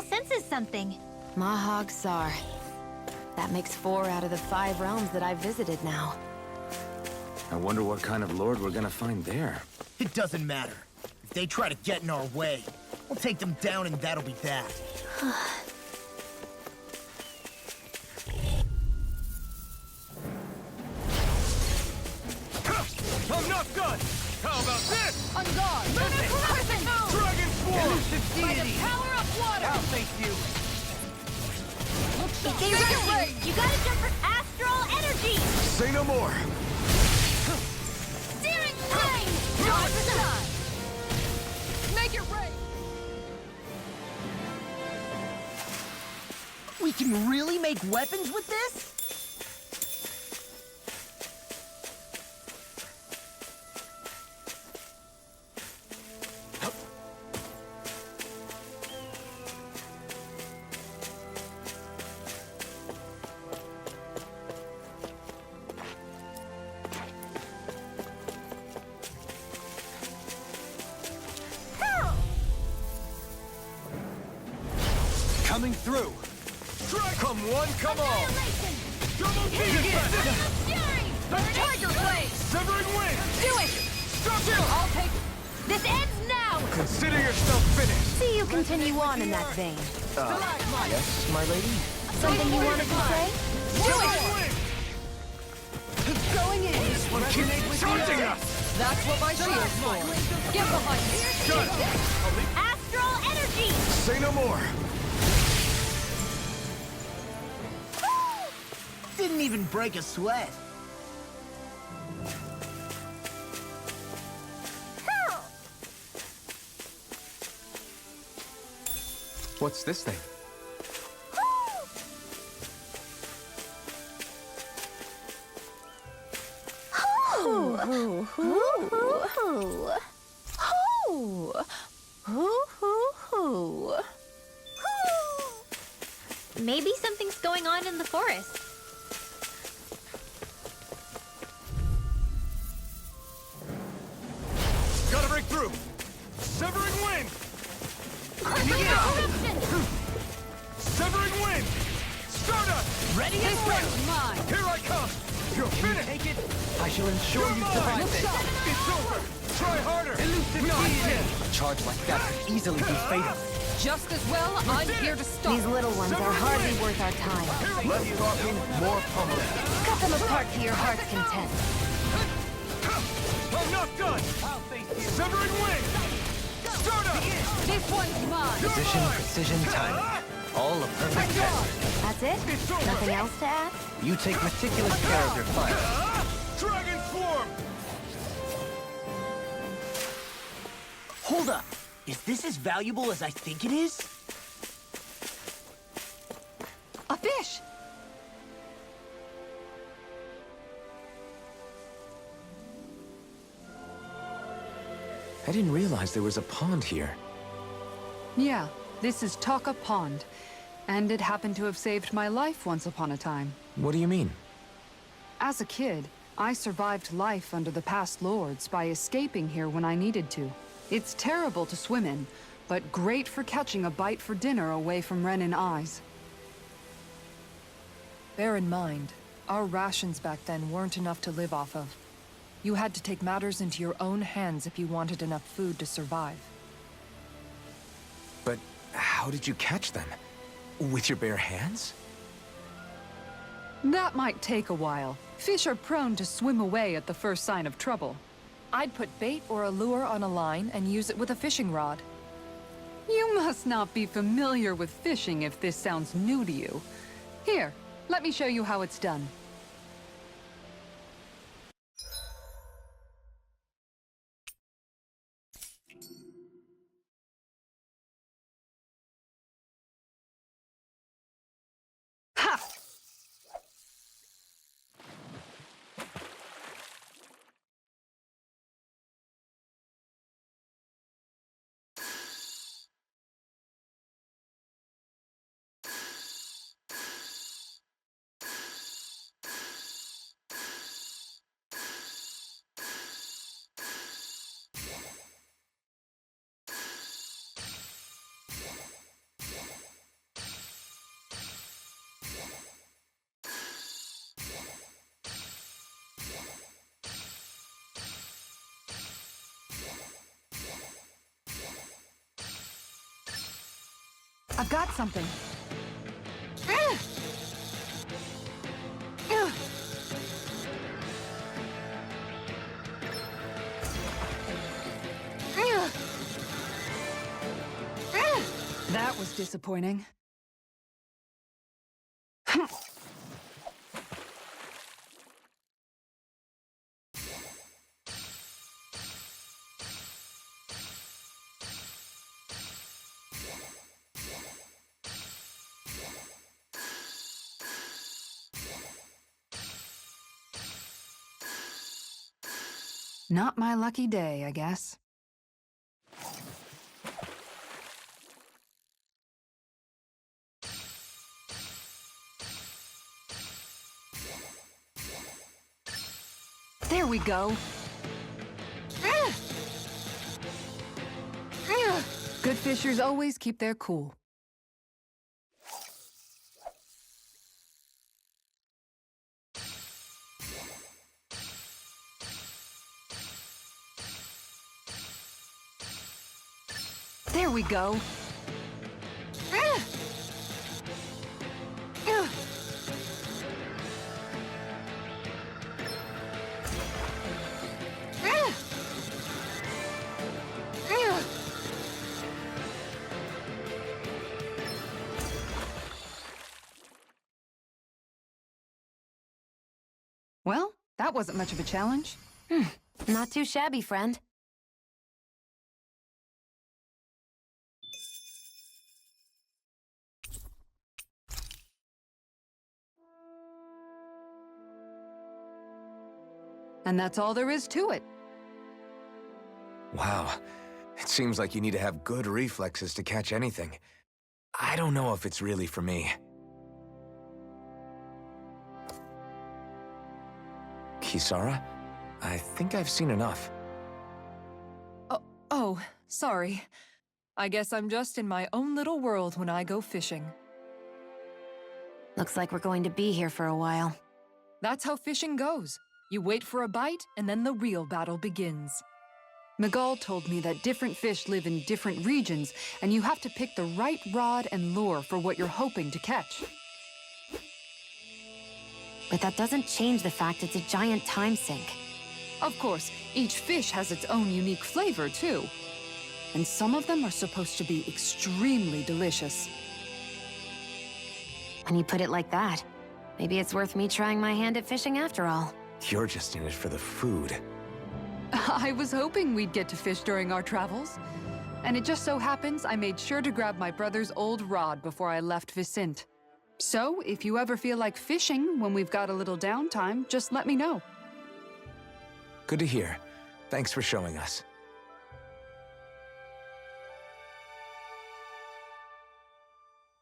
senses something. Mahag Sar. That makes 4 out of the 5 realms that I've visited now. I wonder what kind of lord we're gonna find there. It doesn't matter. If they try to get in our way, we'll take them down and that'll be that. I'm not done! How about this? On guard! Listen! Dragon Swarm! Elusive By the deity! power of water! I'll face you! Get ready! You gotta jump for astral energy! Say no more! Searing flame! Make it rain! We can really make weapons with this? Coming through! Come one, come all! Double Fury! Tiger blade! Severing wind! Do it! Stop it! I'll take... This ends now! Consider yourself finished! See you continue on in that vein. Yes, my lady? Something you wanted to say? Severing wind! Going in! This one keeps charging us! That's what my shield's for! Get behind me! Done! Astral energy! Say no more! Didn't even break a sweat. What's this thing? Maybe something's going on in the forest. Gotta break through! Severing wind! Severing wind! Stardust! Ready and ready! Mine! Here I come! You're finished! Take it. I shall ensure you survive this. It's over! Try harder! Elusive deity. A charge like that could easily be fatal. Just as well, I'm here to stop. These little ones are hardly worth our time. Less talking, more pummeling. Cut them apart to your heart's content. I'm not done! I'll face you! Severing wind! Stardust! This one's mine! Position, precision, timing. All a perfect test. That's it? Nothing else to add? You take meticulous care of your fire. Dragon Swarm! Hold up. Is this as valuable as I think it is? A fish! I didn't realize there was a pond here. Yeah, this is Taka Pond, and it happened to have saved my life once upon a time. What do you mean? As a kid, I survived life under the past lords by escaping here when I needed to. It's terrible to swim in, but great for catching a bite for dinner away from Renan eyes. Bear in mind, our rations back then weren't enough to live off of. You had to take matters into your own hands if you wanted enough food to survive. But how did you catch them? With your bare hands? That might take a while. Fish are prone to swim away at the first sign of trouble. I'd put bait or a lure on a line and use it with a fishing rod. You must not be familiar with fishing if this sounds new to you. Here, let me show you how it's done. Ha! I've got something. That was disappointing. Not my lucky day, I guess. There we go. Good fishers always keep their cool. There we go. Well, that wasn't much of a challenge. Not too shabby, friend. And that's all there is to it. Wow. It seems like you need to have good reflexes to catch anything. I don't know if it's really for me. Kisara? I think I've seen enough. Oh, sorry. I guess I'm just in my own little world when I go fishing. Looks like we're going to be here for a while. That's how fishing goes. You wait for a bite, and then the real battle begins. Miguel told me that different fish live in different regions, and you have to pick the right rod and lure for what you're hoping to catch. But that doesn't change the fact it's a giant time sink. Of course, each fish has its own unique flavor, too. And some of them are supposed to be extremely delicious. When you put it like that, maybe it's worth me trying my hand at fishing after all. You're just in it for the food. I was hoping we'd get to fish during our travels. And it just so happens I made sure to grab my brother's old rod before I left Vicente. So, if you ever feel like fishing when we've got a little downtime, just let me know. Good to hear. Thanks for showing us.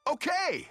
Okay!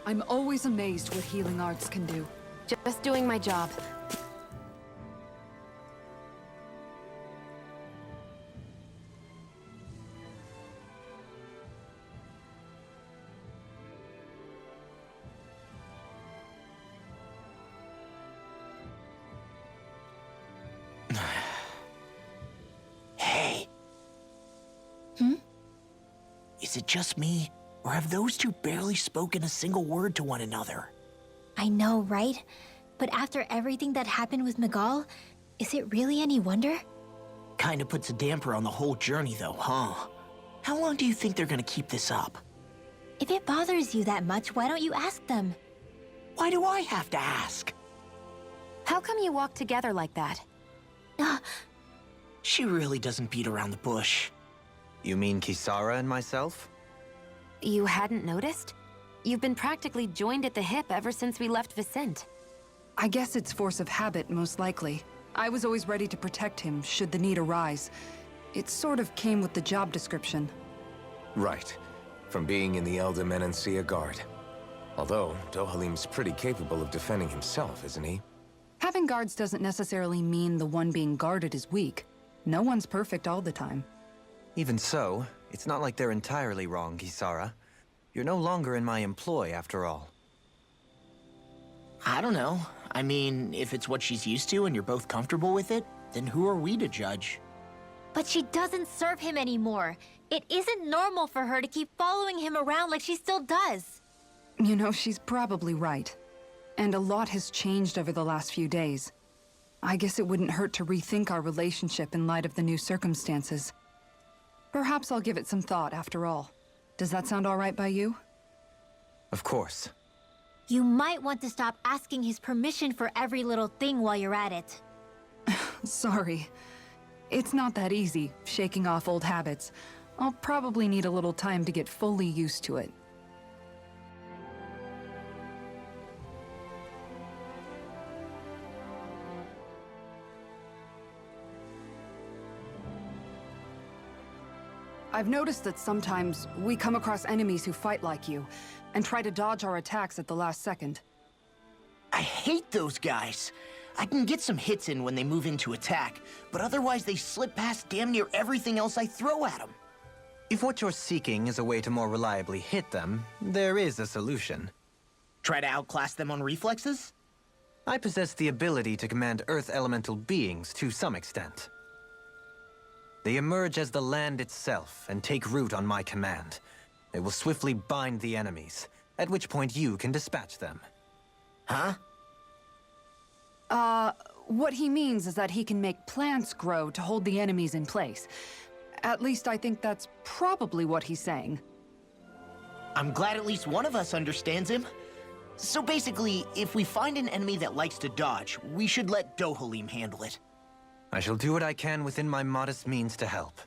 I'm always amazed what healing arts can do. Just doing my job. Hey. Is it just me, or have those two barely spoken a single word to one another? I know, right? But after everything that happened with Miguel, is it really any wonder? Kinda puts a damper on the whole journey though, huh? How long do you think they're gonna keep this up? If it bothers you that much, why don't you ask them? Why do I have to ask? How come you walk together like that? She really doesn't beat around the bush. You mean Kisara and myself? You hadn't noticed? You've been practically joined at the hip ever since we left Vicente. I guess it's force of habit, most likely. I was always ready to protect him, should the need arise. It sort of came with the job description. Right. From being in the Elder Menancia Guard. Although, Dohalim's pretty capable of defending himself, isn't he? Having guards doesn't necessarily mean the one being guarded is weak. No one's perfect all the time. Even so, it's not like they're entirely wrong, Kisara. You're no longer in my employ, after all. I don't know. I mean, if it's what she's used to and you're both comfortable with it, then who are we to judge? But she doesn't serve him anymore. It isn't normal for her to keep following him around like she still does. You know, she's probably right. And a lot has changed over the last few days. I guess it wouldn't hurt to rethink our relationship in light of the new circumstances. Perhaps I'll give it some thought after all. Does that sound all right by you? Of course. You might want to stop asking his permission for every little thing while you're at it. Sorry. It's not that easy, shaking off old habits. I'll probably need a little time to get fully used to it. I've noticed that sometimes we come across enemies who fight like you, and try to dodge our attacks at the last second. I hate those guys. I can get some hits in when they move into attack, but otherwise they slip past damn near everything else I throw at them. If what you're seeking is a way to more reliably hit them, there is a solution. Try to outclass them on reflexes? I possess the ability to command Earth elemental beings to some extent. They emerge as the land itself and take root on my command. They will swiftly bind the enemies, at which point you can dispatch them. Huh? What he means is that he can make plants grow to hold the enemies in place. At least I think that's probably what he's saying. I'm glad at least one of us understands him. So basically, if we find an enemy that likes to dodge, we should let Dohalim handle it. I shall do what I can within my modest means to help.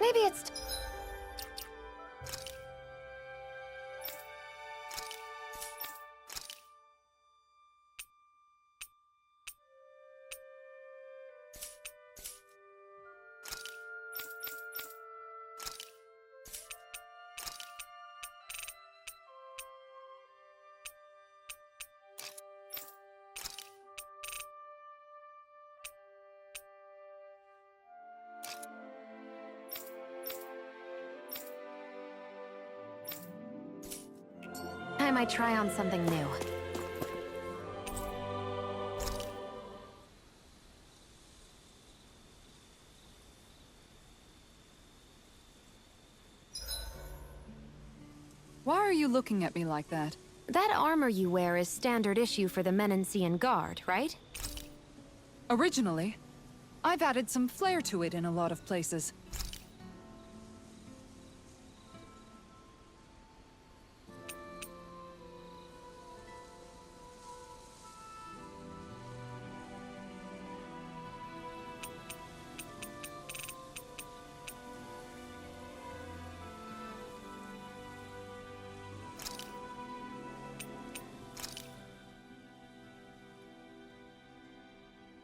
Maybe it's... I might try on something new. Why are you looking at me like that? That armor you wear is standard issue for the Menancian Guard, right? Originally, I've added some flair to it in a lot of places.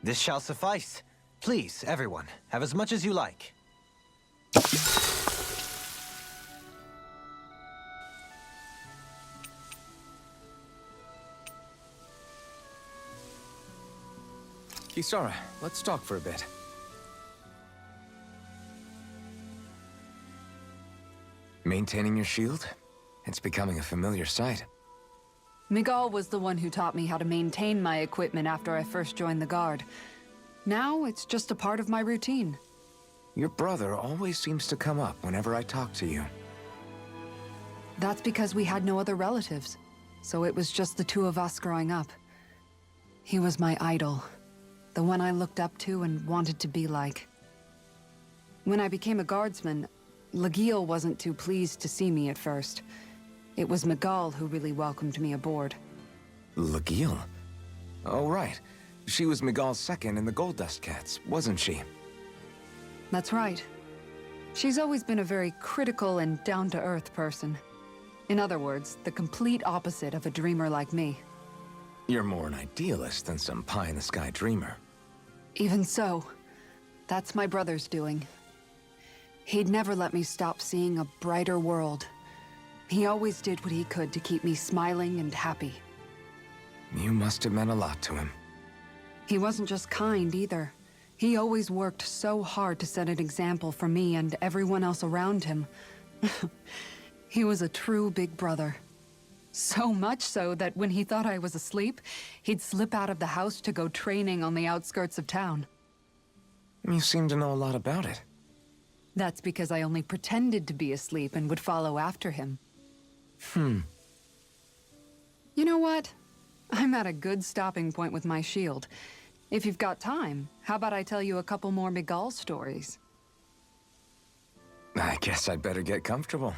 This shall suffice. Please, everyone, have as much as you like. Kisara, let's talk for a bit. Maintaining your shield? It's becoming a familiar sight. Miguel was the one who taught me how to maintain my equipment after I first joined the Guard. Now, it's just a part of my routine. Your brother always seems to come up whenever I talk to you. That's because we had no other relatives, so it was just the two of us growing up. He was my idol, the one I looked up to and wanted to be like. When I became a guardsman, Lagiel wasn't too pleased to see me at first. It was Miguel who really welcomed me aboard. Lagiel? Oh, right. She was Miguel's second in the Gold Dust Cats, wasn't she? That's right. She's always been a very critical and down-to-earth person. In other words, the complete opposite of a dreamer like me. You're more an idealist than some pie-in-the-sky dreamer. Even so, that's my brother's doing. He'd never let me stop seeing a brighter world. He always did what he could to keep me smiling and happy. You must have meant a lot to him. He wasn't just kind, either. He always worked so hard to set an example for me and everyone else around him. He was a true big brother. So much so that when he thought I was asleep, he'd slip out of the house to go training on the outskirts of town. You seem to know a lot about it. That's because I only pretended to be asleep and would follow after him. You know what? I'm at a good stopping point with my shield. If you've got time, how about I tell you a couple more Miguel stories? I guess I'd better get comfortable.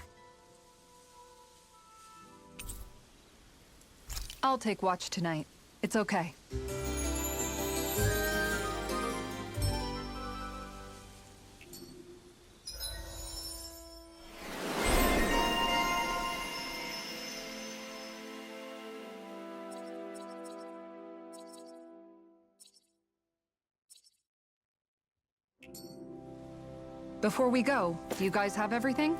I'll take watch tonight. It's okay. Before we go, do you guys have everything?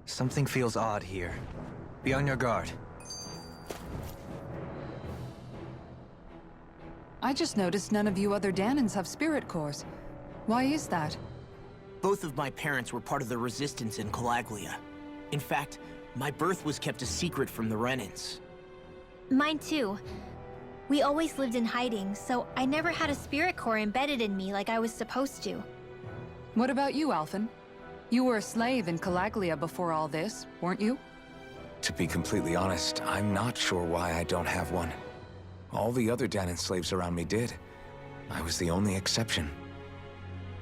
Something feels odd here. Be on your guard. I just noticed none of you other Dahnans have spirit cores. Why is that? Both of my parents were part of the resistance in Calaglia. In fact, my birth was kept a secret from the Renans. Mine too. We always lived in hiding, so I never had a spirit core embedded in me like I was supposed to. What about you, Alphen? You were a slave in Calaglia before all this, weren't you? To be completely honest, I'm not sure why I don't have one. All the other Dahnan slaves around me did. I was the only exception.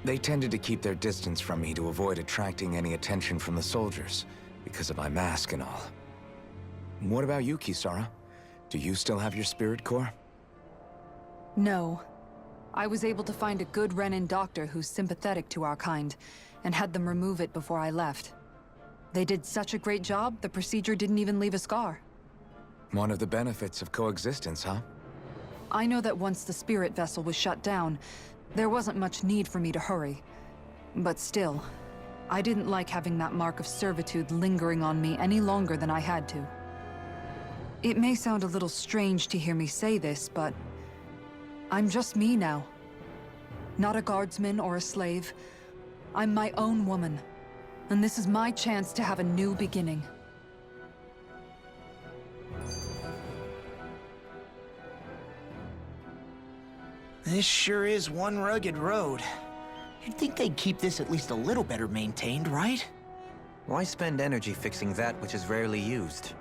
They tended to keep their distance from me to avoid attracting any attention from the soldiers, because of my mask and all. What about you, Kisara? Do you still have your spirit core? No. I was able to find a good Renan doctor who's sympathetic to our kind, and had them remove it before I left. They did such a great job, the procedure didn't even leave a scar. One of the benefits of coexistence, huh? I know that once the spirit vessel was shut down, there wasn't much need for me to hurry. But still, I didn't like having that mark of servitude lingering on me any longer than I had to. It may sound a little strange to hear me say this, but I'm just me now. Not a guardsman or a slave. I'm my own woman. And this is my chance to have a new beginning. This sure is one rugged road. You'd think they'd keep this at least a little better maintained, right? Why spend energy fixing that which is rarely used?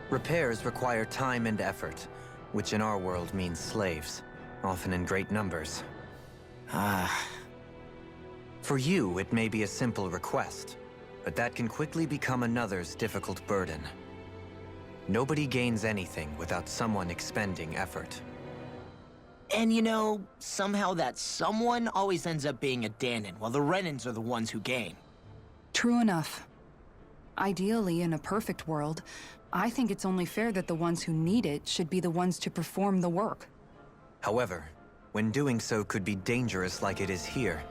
Repairs require time and effort, which in our world means slaves, often in great numbers. For you, it may be a simple request, but that can quickly become another's difficult burden. Nobody gains anything without someone expending effort. And you know, somehow that someone always ends up being a Dahnan, while the Renans are the ones who gain. True enough. Ideally, in a perfect world, I think it's only fair that the ones who need it should be the ones to perform the work. However, when doing so could be dangerous like it is here,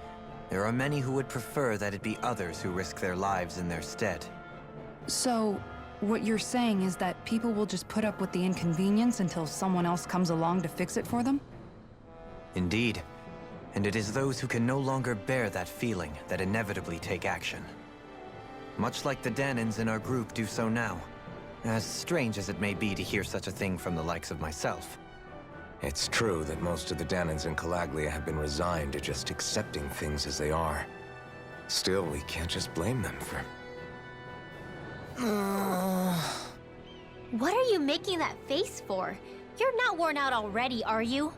there are many who would prefer that it be others who risk their lives in their stead. So, what you're saying is that people will just put up with the inconvenience until someone else comes along to fix it for them? Indeed. And it is those who can no longer bear that feeling that inevitably take action. Much like the Dahnans in our group do so now. As strange as it may be to hear such a thing from the likes of myself. It's true that most of the Dahnans in Calaglia have been resigned to just accepting things as they are. Still, we can't just blame them for... What are you making that face for? You're not worn out already, are you?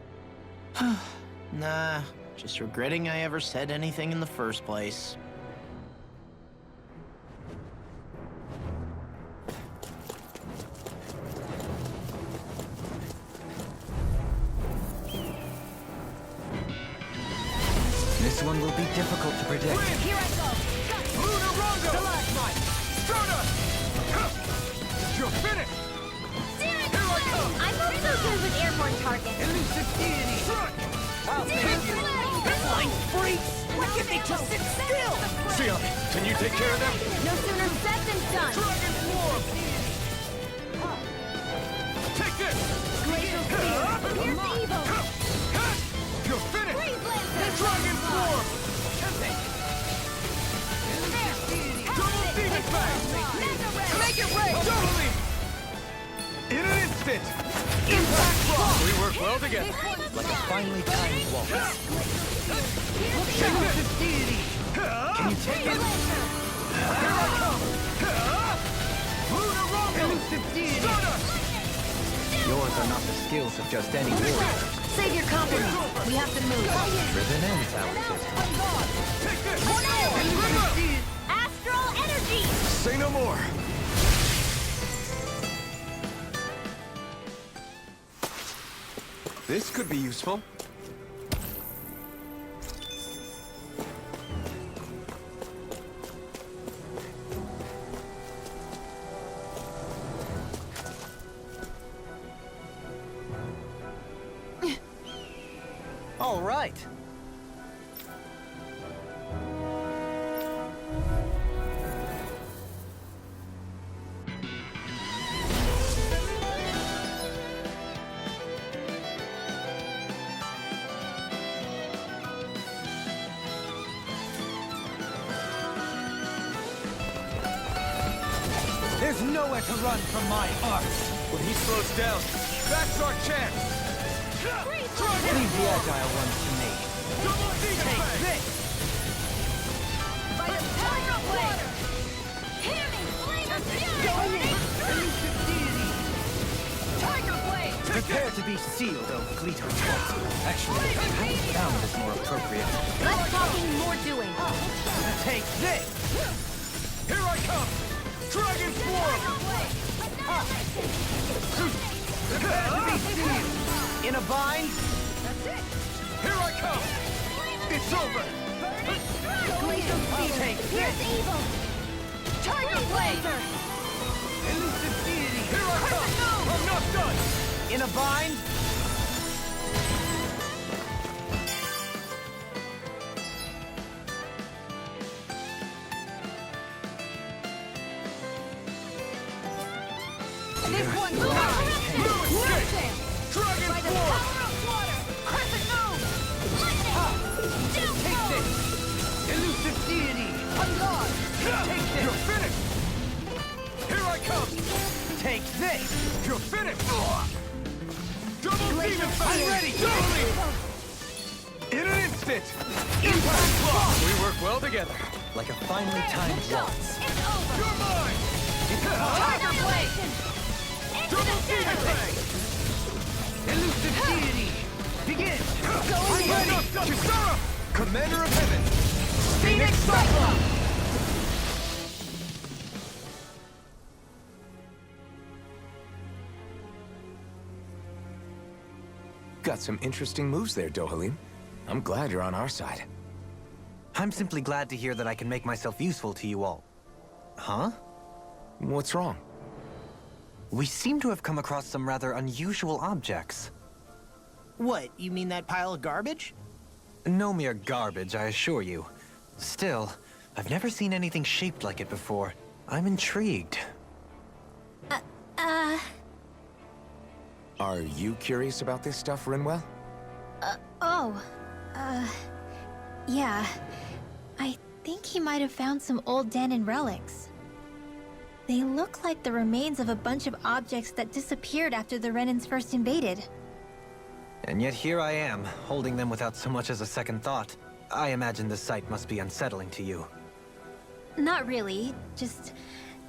Nah, just regretting I ever said anything in the first place. This one will be difficult to predict. Here I go! You're finished! I'm not so good with airborne targets. Flying freaks! Why can't they just sit still? Sia, can you take care of them? No sooner said than done. Dragon form! Take this! Glacial spear. Here's evil. You're finished! Freeze lancer. Dragon form! Double demon fang! Make it rain! Totally! In an instant! Impact block! We work well together. Like a finely timed waltz. Take this! Can you take it? Here I come! Luna Rondo! Stardust! Yours are not the skills of just any warrior. Save your company. We have to move. Driven and talented. Take this! Astral energy. Say no more! This could be useful. All right. There's nowhere to run from my art. When he slows down, that's our chance! Leave the agile ones to me. Double demon Take fang! this! By the power of water. Healing flame of fury. Tiger blade! Prepare to be sealed, O Gleeter. Actually, sound is more appropriate. Less talking, more doing. Take this! Here I come! Dragon Form! Prepare to be sealed! In a bind? Here I come! It's over! Take this! Evil! Tiger Blazer! Elusive deity! Here I come! I'm not done! In a bind? This one's No mine! escape! Dragon By the Form! power of water! Crescent moon! Lightning! Take this! Elusive deity! On guard! Take this! You're finished! Here I come! Take this! You're finished! Double demon! I'm ready! In an instant! Impact block! We work well together. Like a finely timed waltz. It's over! You're mine! Tiger Blade! Double demon bang! Elusive deity! Begin! I'm ready! Kisara! Commander of Heaven! Phoenix Cyclops! Got some interesting moves there, Dohalim. I'm glad you're on our side. I'm simply glad to hear that I can make myself useful to you all. Huh? What's wrong? We seem to have come across some rather unusual objects. What, you mean that pile of garbage? No mere garbage, I assure you. Still, I've never seen anything shaped like it before. I'm intrigued. Are you curious about this stuff, Rinwell? Yeah. I think he might have found some old Danon relics. They look like the remains of a bunch of objects that disappeared after the Renans first invaded. And yet here I am, holding them without so much as a second thought. I imagine the sight must be unsettling to you. Not really, just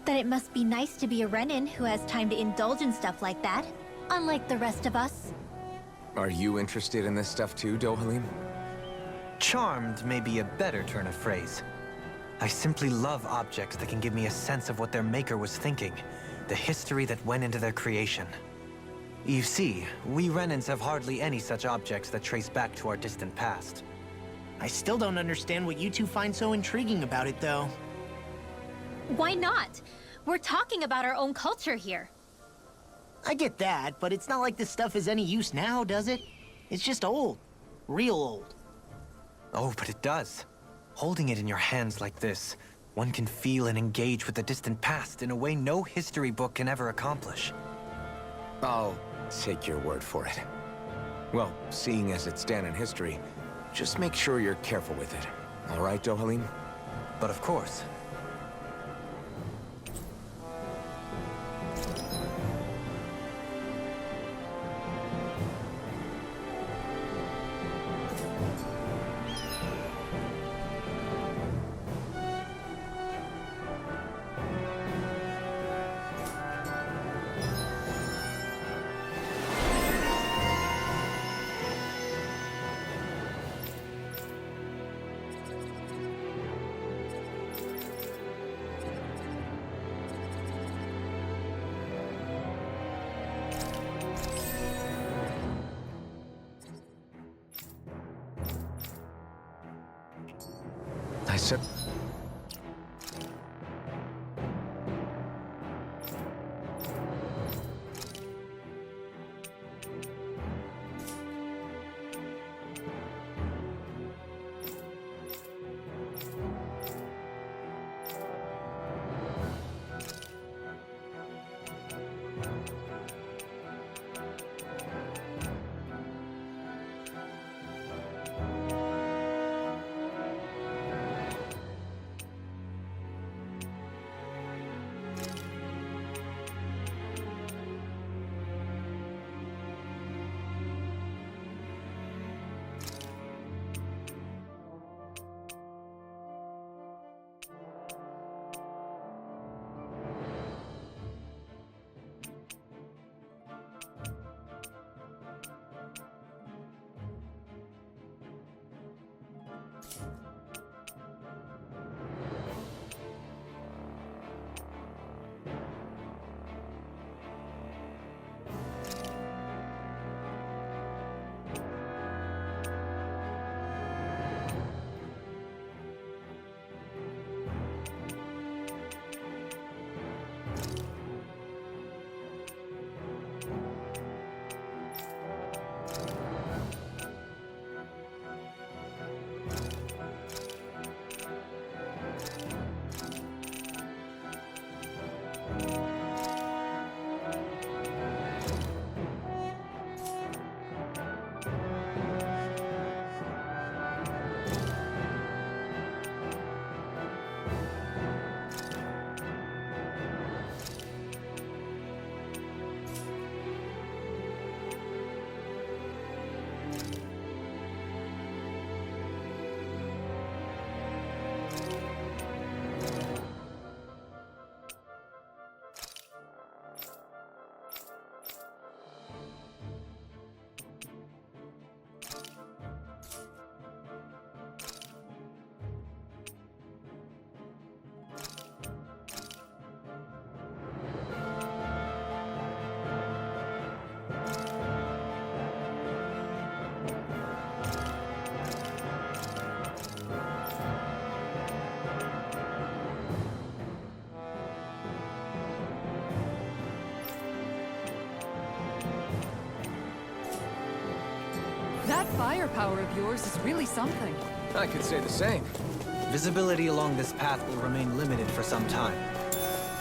that it must be nice to be a Renan who has time to indulge in stuff like that, unlike the rest of us. Are you interested in this stuff too, Dohalim? Charmed may be a better turn of phrase. I simply love objects that can give me a sense of what their maker was thinking, the history that went into their creation. You see, we Renans have hardly any such objects that trace back to our distant past. I still don't understand what you two find so intriguing about it, though. Why not? We're talking about our own culture here. I get that, but it's not like this stuff is any use now, does it? It's just old. Real old. Oh, but it does. Holding it in your hands like this, one can feel and engage with the distant past in a way no history book can ever accomplish. I'll take your word for it. Well, seeing as it's Danon history, just make sure you're careful with it. All right, Dohalim? But of course. I said... firepower of yours is really something. I could say the same. Visibility along this path will remain limited for some time.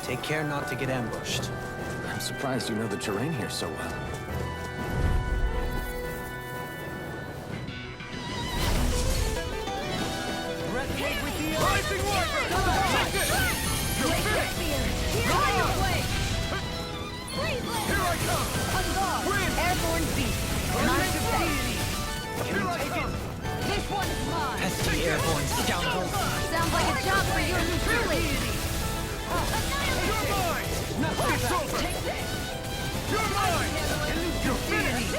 Take care not to get ambushed. I'm surprised you know the terrain here so well. Rising Warper! Take this! You're finished! Here I come! Airborne beast. Massive deity. Here I come! This one is mine. Pesky airborne scoundrel! Sounds like a job for you truly. You're mine! It's over! You're mine! You're finished!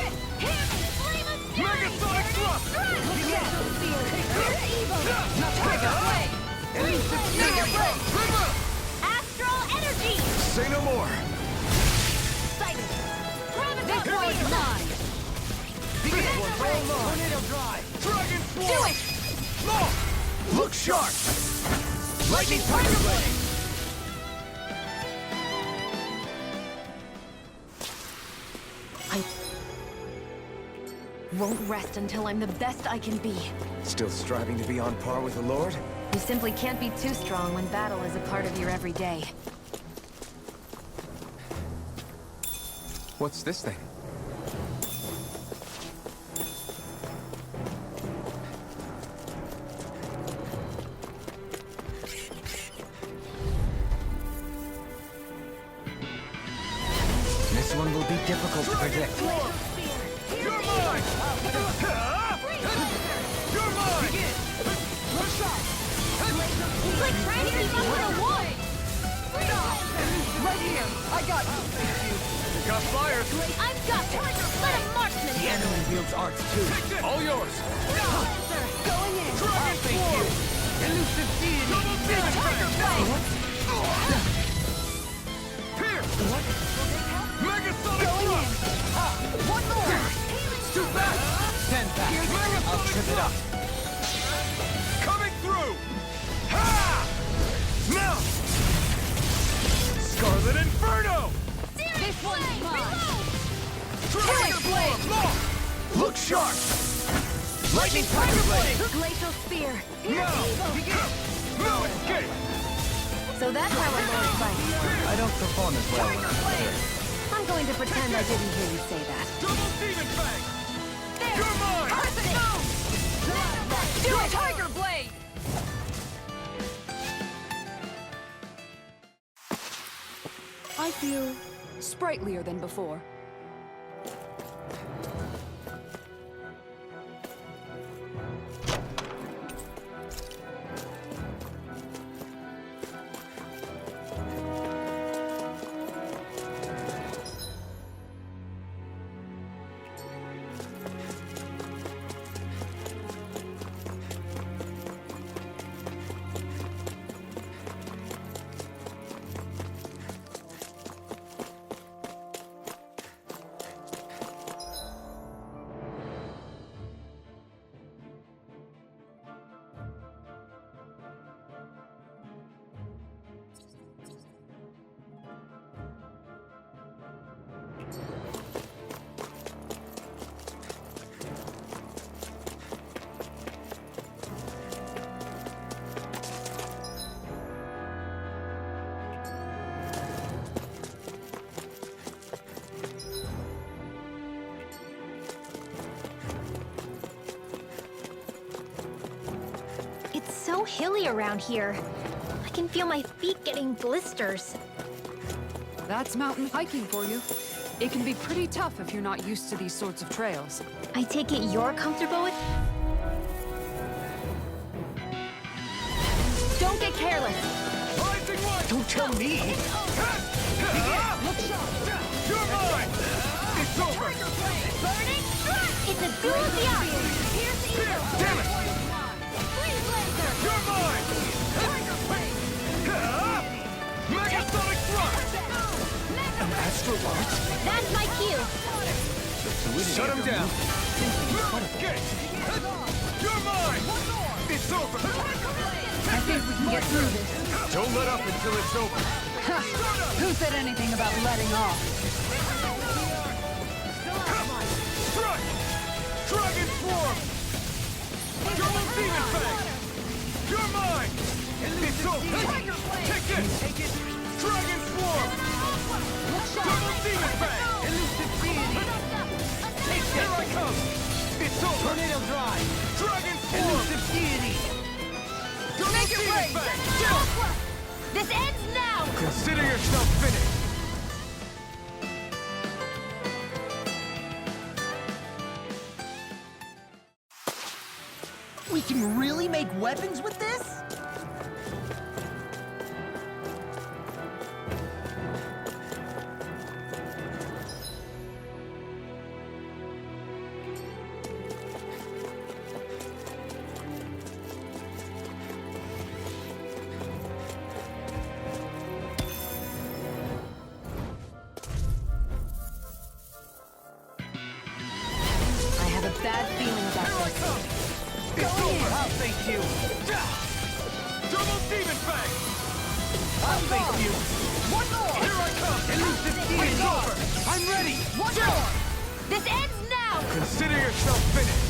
Megasonic thrust! Astral energy. Say no more! This one's mine. This one's all mine! Tornado drive! Dragon Swarm! Do it. Look sharp! Lightning Tiger Blade! Won't rest until I'm the best I can be. Still striving to be on par with the Lord? You simply can't be too strong when battle is a part of your everyday. What's this thing? This one will be difficult to predict. You're mine! You're mine! It's like trying to keep up with a wolf. Right here! I got you! You got fires! I've got this. Let a marksman The enemy wields arts too. Take this! All yours! going in. Dragon Swarm! Elusive deity. Double demon Tiger blade. Pierce! Megasonic Going in. thrust! One more. Too fast! Stand back. I'll trip it up. Coming through! Ha! Now! Scarlet Inferno! This one's mine. Dragon Swarm! Lock! Look sharp! Lightning Tiger Blade! Glacial spear. Now! No escape! So that's how I learn to fight. I don't perform as well when I'm prepared. I'm going to pretend I didn't hear you say that. Double Demon Fang! You're mine! Do a Tiger Blade! I feel sprightlier than before. So hilly around here. I can feel my feet getting blisters. That's mountain hiking for you. It can be pretty tough if you're not used to these sorts of trails. I take it you're comfortable with? Don't get careless. Rising One! Don't tell me! You're mine! It's over! Burning thrust. It's a dual DI. Pierce evil. Damn it! Freeze laser. You're mine! Tiger blade. Megasonic thrust! An astral art? That's my cue. Shut him down! Get! You're mine! It's over! I think we can get through this. Don't let up until it's over! Who said anything about letting off? Strike! Dragon Swarm! Double Demon Fang! You're mine! It's over! Take this! Dragon Swarm! Double Demon Fang! Elusive deity! Here I come! It's over! Tornado drive! Dragon Swarm! Elusive deity! Double Demon Fang! This ends now! Consider yourself finished! We can really make weapons with this? I have a bad feeling about this. It's over! I'll thank you! Double Demon Fang! I'll thank you! One more! Here I come! Elusive deity! It's over! I'm ready! One more! This ends now! Consider yourself finished!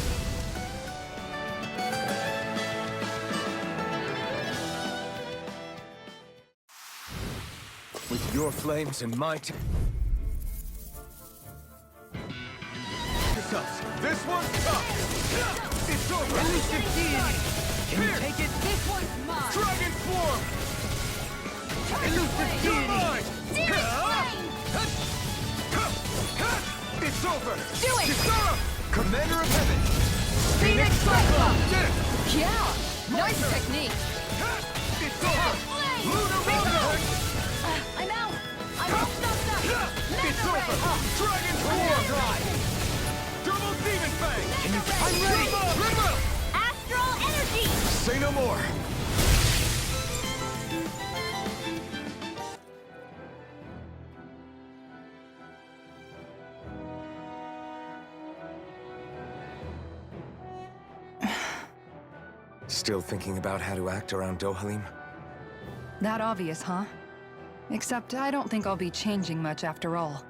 With your flames and my This one's tough! It's over! Elusive deity! Can you take it? This one's mine! Dragon Swarm! Elusive You're deity! mine! Demon Flame! It's over! Do it! Kisara! Commander of Heaven! Phoenix Cyclone! Get it! Yeah! Nice technique! It's over! Flame! Lunar Road! I'm out! I'm all stuffed up! It's over! Dragon Swarm! Double Demon Fang! I'm ready! Remember! Astral Energy! Say no more! Still thinking about how to act around Dohalim? That obvious, huh? Except I don't think I'll be changing much after all.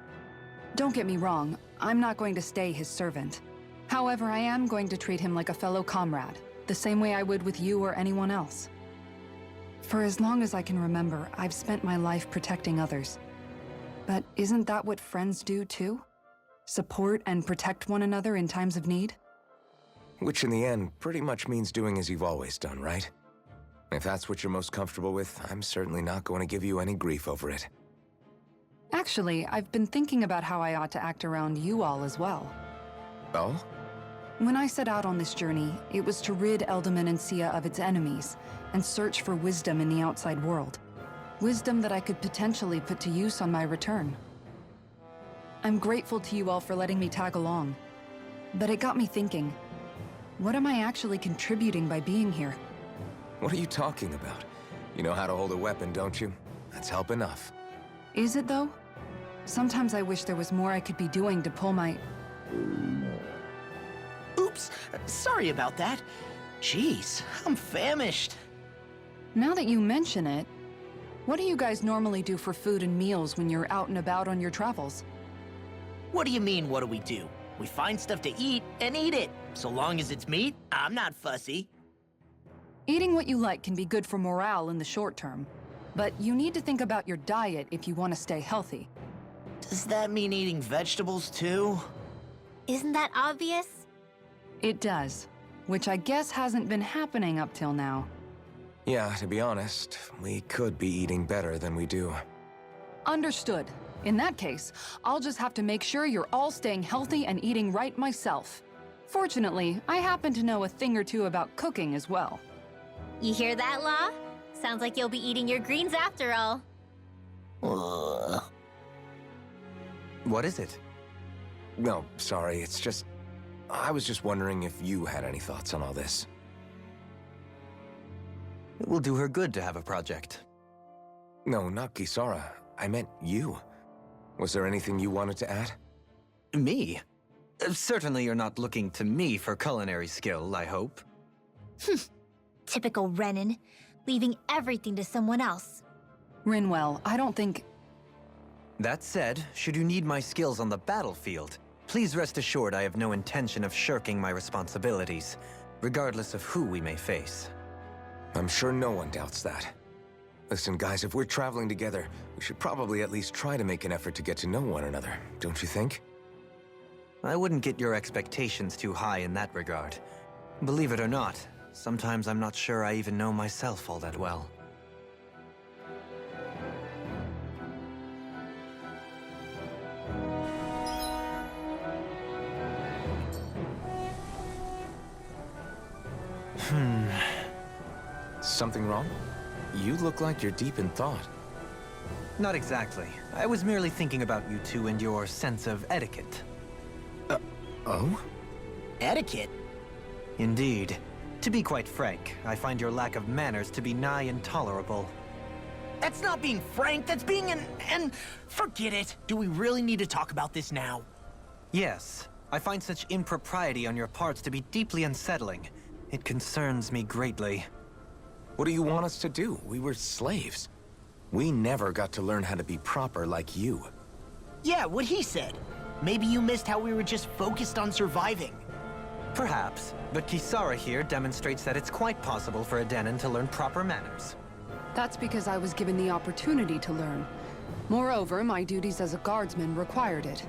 Don't get me wrong, I'm not going to stay his servant. However, I am going to treat him like a fellow comrade, the same way I would with you or anyone else. For as long as I can remember, I've spent my life protecting others. But isn't that what friends do too? Support and protect one another in times of need? Which in the end pretty much means doing as you've always done, right? If that's what you're most comfortable with, I'm certainly not going to give you any grief over it. Actually, I've been thinking about how I ought to act around you all as well. Oh? When I set out on this journey, it was to rid Eldaman and Sia of its enemies, and search for wisdom in the outside world. Wisdom that I could potentially put to use on my return. I'm grateful to you all for letting me tag along. But it got me thinking, what am I actually contributing by being here? What are you talking about? You know how to hold a weapon, don't you? That's help enough. Is it though? Sometimes I wish there was more I could be doing to pull my... Oops, sorry about that. Jeez, I'm famished. Now that you mention it, what do you guys normally do for food and meals when you're out and about on your travels? What do you mean, what do we do? We find stuff to eat and eat it. So long as it's meat, I'm not fussy. Eating what you like can be good for morale in the short term, but you need to think about your diet if you want to stay healthy. Does that mean eating vegetables too? Isn't that obvious? It does, which I guess hasn't been happening up till now. Yeah, to be honest, we could be eating better than we do. Understood. In that case, I'll just have to make sure you're all staying healthy and eating right myself. Fortunately, I happen to know a thing or two about cooking as well. You hear that, Law? Sounds like you'll be eating your greens after all. Ugh. What is it? No, sorry, it's just... I was just wondering if you had any thoughts on all this. It will do her good to have a project. No, not Kisara. I meant you. Was there anything you wanted to add? Me? Certainly you're not looking to me for culinary skill, I hope. Typical Renan, leaving everything to someone else. Rinwell, I don't think... That said, should you need my skills on the battlefield, Please rest assured I have no intention of shirking my responsibilities, regardless of who we may face. I'm sure no one doubts that. Listen, guys, if we're traveling together, we should probably at least try to make an effort to get to know one another, don't you think? I wouldn't get your expectations too high in that regard. Believe it or not, sometimes I'm not sure I even know myself all that well. Something wrong? You look like you're deep in thought. Not exactly. I was merely thinking about you two and your sense of etiquette. Oh? Etiquette? Indeed. To be quite frank, I find your lack of manners to be nigh intolerable. That's not being frank, that's being an... Forget it. Do we really need to talk about this now? Yes. I find such impropriety on your parts to be deeply unsettling. It concerns me greatly. What do you want us to do? We were slaves. We never got to learn how to be proper like you. Yeah, what he said. Maybe you missed how we were just focused on surviving. Perhaps, but Kisara here demonstrates that it's quite possible for a Denon to learn proper manners. That's because I was given the opportunity to learn. Moreover, my duties as a guardsman required it.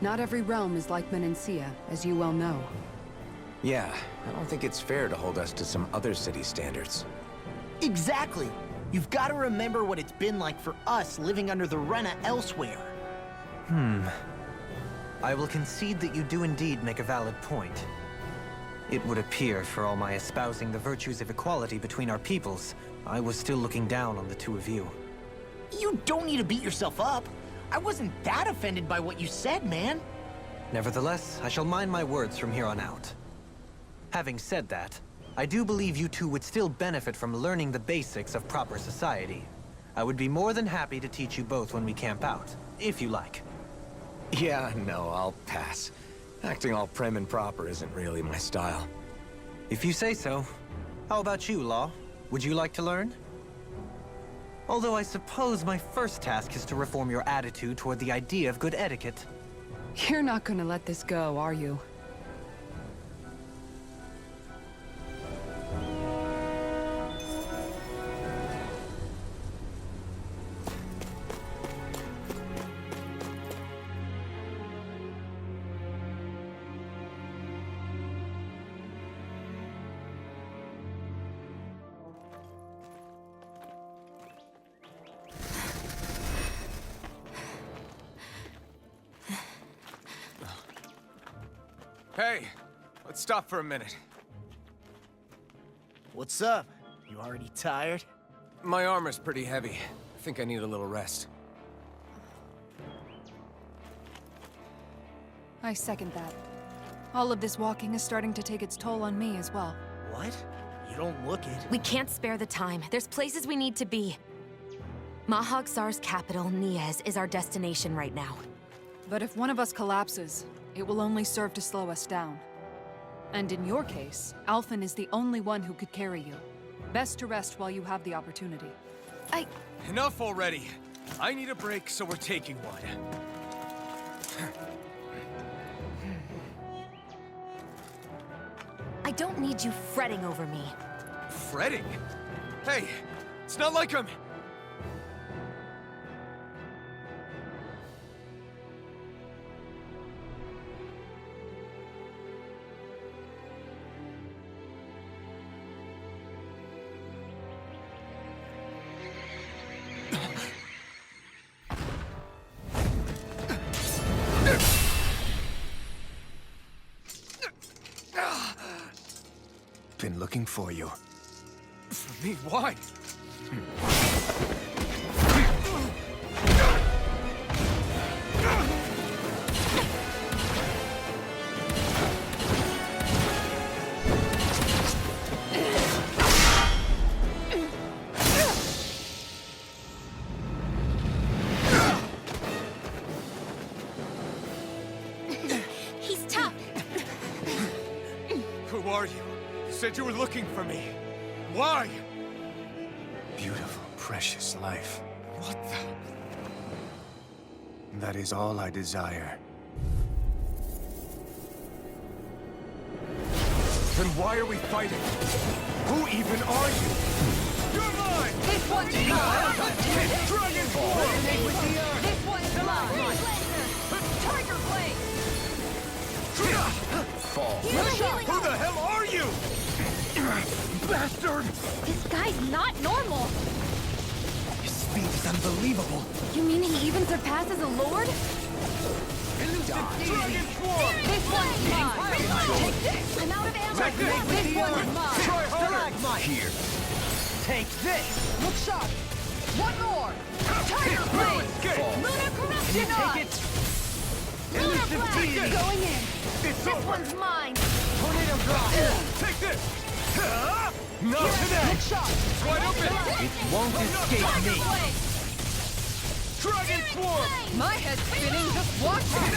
Not every realm is like Menancia, as you well know. Yeah, I don't think it's fair to hold us to some other city standards. Exactly. You've got to remember what it's been like for us living under the Rena elsewhere. I will concede that you do indeed make a valid point. It would appear, for all my espousing the virtues of equality between our peoples, I was still looking down on the two of you. You don't need to beat yourself up. I wasn't that offended by what you said, man. Nevertheless, I shall mind my words from here on out. Having said that, I do believe you two would still benefit from learning the basics of proper society. I would be more than happy to teach you both when we camp out, if you like. Yeah, no, I'll pass. Acting all prim and proper isn't really my style. If you say so. How about you, Law? Would you like to learn? Although I suppose my first task is to reform your attitude toward the idea of good etiquette. You're not gonna let this go, are you? Hey, let's stop for a minute. What's up? You already tired? My armor's pretty heavy. I think I need a little rest. I second that. All of this walking is starting to take its toll on me as well. What? You don't look it. We can't spare the time. There's places we need to be. Mahagsar's capital, Niez, is our destination right now. But if one of us collapses, it will only serve to slow us down. And in your case, Alphen is the only one who could carry you. Best to rest while you have the opportunity. Enough already. I need a break, so we're taking one. I don't need you fretting over me. Fretting? Hey, it's not like I'm... Been looking for you. For me, why? He's tough. Who are you? You said you were looking for me. Why? Beautiful, precious life. What the... That is all I desire. Then why are we fighting? Who even are you? You're mine! This one's mine! Dragon form! This one's mine! Tiger blade! Fall. Who the hell are you? Bastard! This guy's not normal. His speed is unbelievable. You mean he even surpasses a lord? Dragon form! This one's mine! Take this! I'm out of ammo. This one's mine! Try harder! Here. Take this! Look sharp! One more! Tiger blade! Escape! Lunar corruption! Take it! Lunar blast! Going in! It's This over! one's mine! Tornado drop! Take this! Not today! Look sharp! It's wide open! It won't escape Tiger me! blade! Dragon form! My head's spinning, just watch it!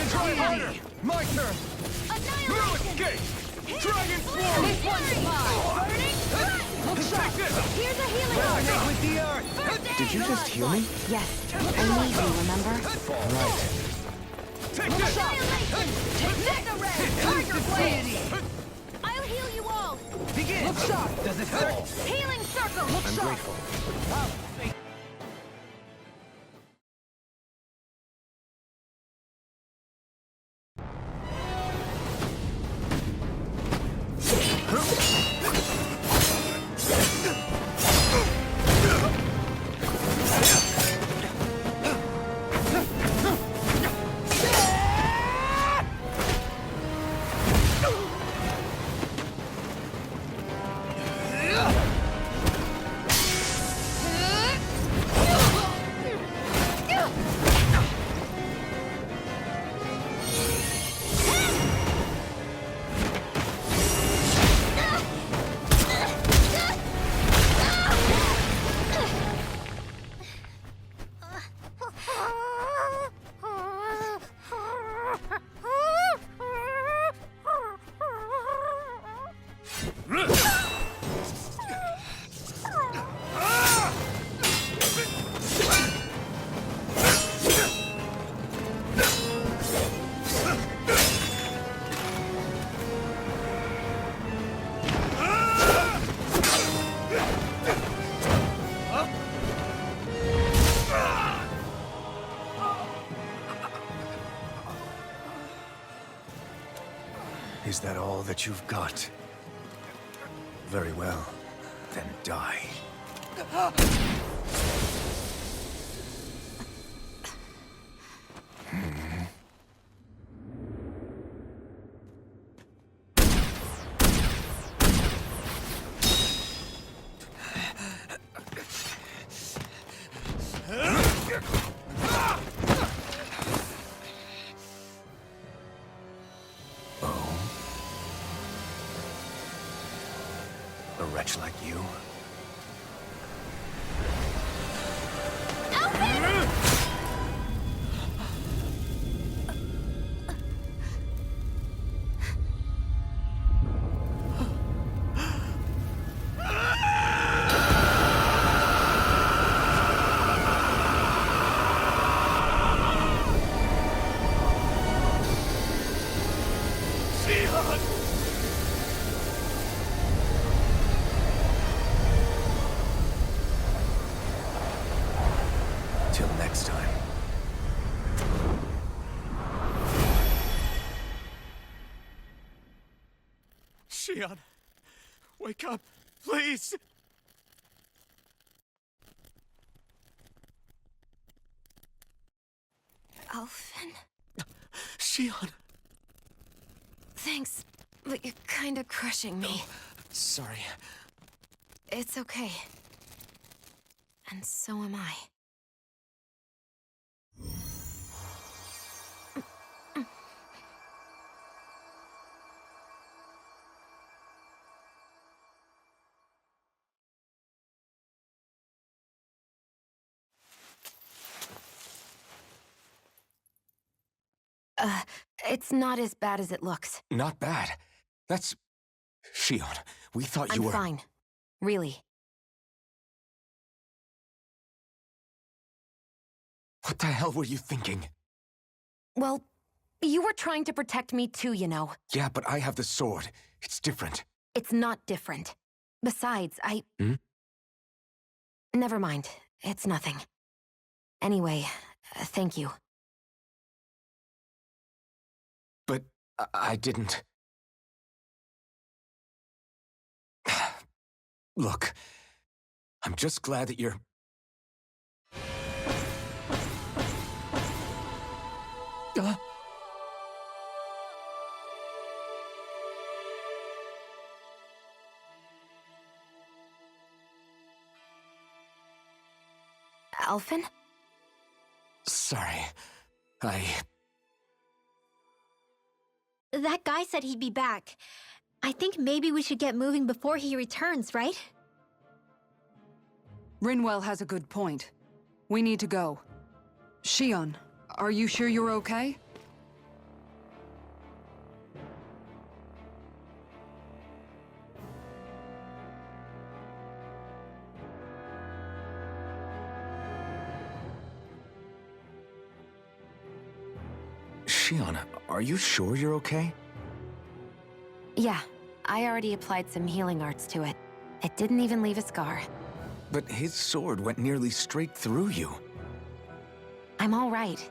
Try harder! My turn! No Annihilation. escape! Dragon form! This one's mine! Look sharp! Take this! Here's a healing orb. Connect with the earth! Did you just heal me? Yes. I need you, remember? Right. Take this! Annihilation. Mega ray! Tiger blade! I'll heal you all. Begin! Look sharp! Does it hurt? Healing circle. Look I'm grateful. Is that all that you've got? Very well. Then die. A wretch like you? Till next time. Shion, wake up, please! Alphen? Shion! Thanks, but you're kinda crushing me. Sorry. It's okay. And so am I. It's not as bad as it looks. Not bad. That's... Shion, we thought you I'm were... fine. Really. What the hell were you thinking? Well, You were trying to protect me too, you know. Yeah, but I have the sword. It's different. It's not different. Besides, Never mind. It's nothing. Anyway, thank you. But I didn't... Look, I'm just glad that you're... Alphen? Sorry. That guy said he'd be back. I think maybe we should get moving before he returns, right? Rinwell has a good point. We need to go. Shion, are you sure you're okay? Shion, are you sure you're okay? Yeah, I already applied some healing arts to it. It didn't even leave a scar. But his sword went nearly straight through you. I'm all right.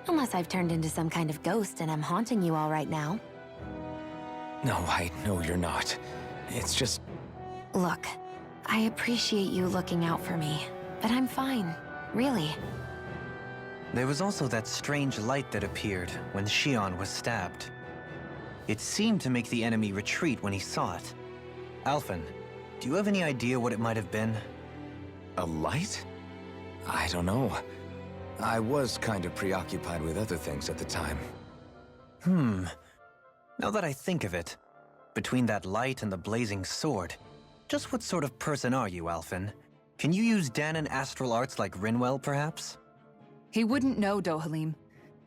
Unless I've turned into some kind of ghost and I'm haunting you all right now. No, I know you're not. It's just... Look, I appreciate you looking out for me, but I'm fine, really. There was also that strange light that appeared when Shion was stabbed. It seemed to make the enemy retreat when he saw it. Alphen, do you have any idea what it might have been? A light? I don't know. I was kind of preoccupied with other things at the time. Now that I think of it, between that light and the blazing sword, just what sort of person are you, Alphen? Can you use Dahnan astral arts like Rinwell, perhaps? He wouldn't know, Dohalim.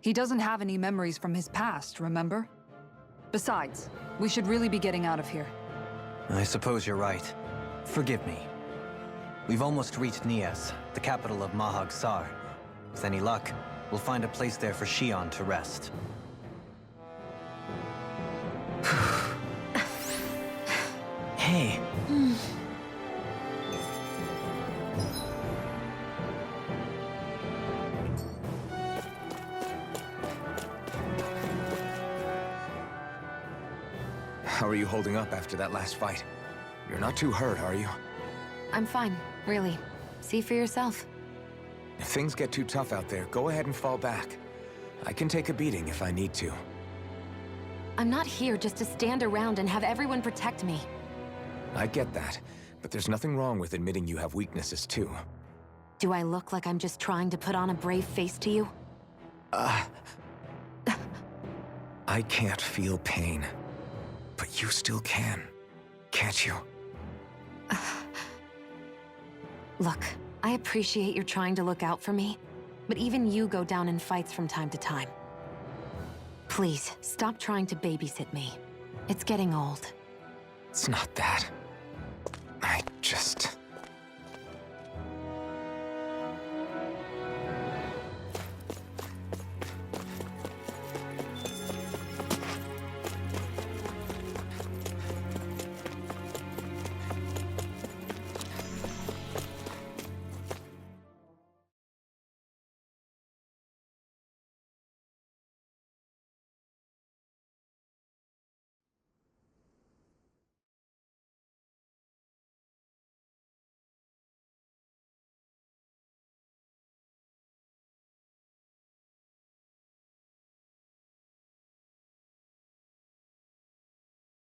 He doesn't have any memories from his past, remember? Besides, we should really be getting out of here. I suppose you're right. Forgive me. We've almost reached Nias, the capital of Mahag Sar. With any luck, we'll find a place there for Shion to rest. Hey. How are you holding up after that last fight? You're not too hurt, are you? I'm fine, really. See for yourself. If things get too tough out there, go ahead and fall back. I can take a beating if I need to. I'm not here just to stand around and have everyone protect me. I get that, but there's nothing wrong with admitting you have weaknesses too. Do I look like I'm just trying to put on a brave face to you? I can't feel pain. But you still can, can't you? Look, I appreciate you're trying to look out for me, but even you go down in fights from time to time. Please, stop trying to babysit me. It's getting old. It's not that. I just...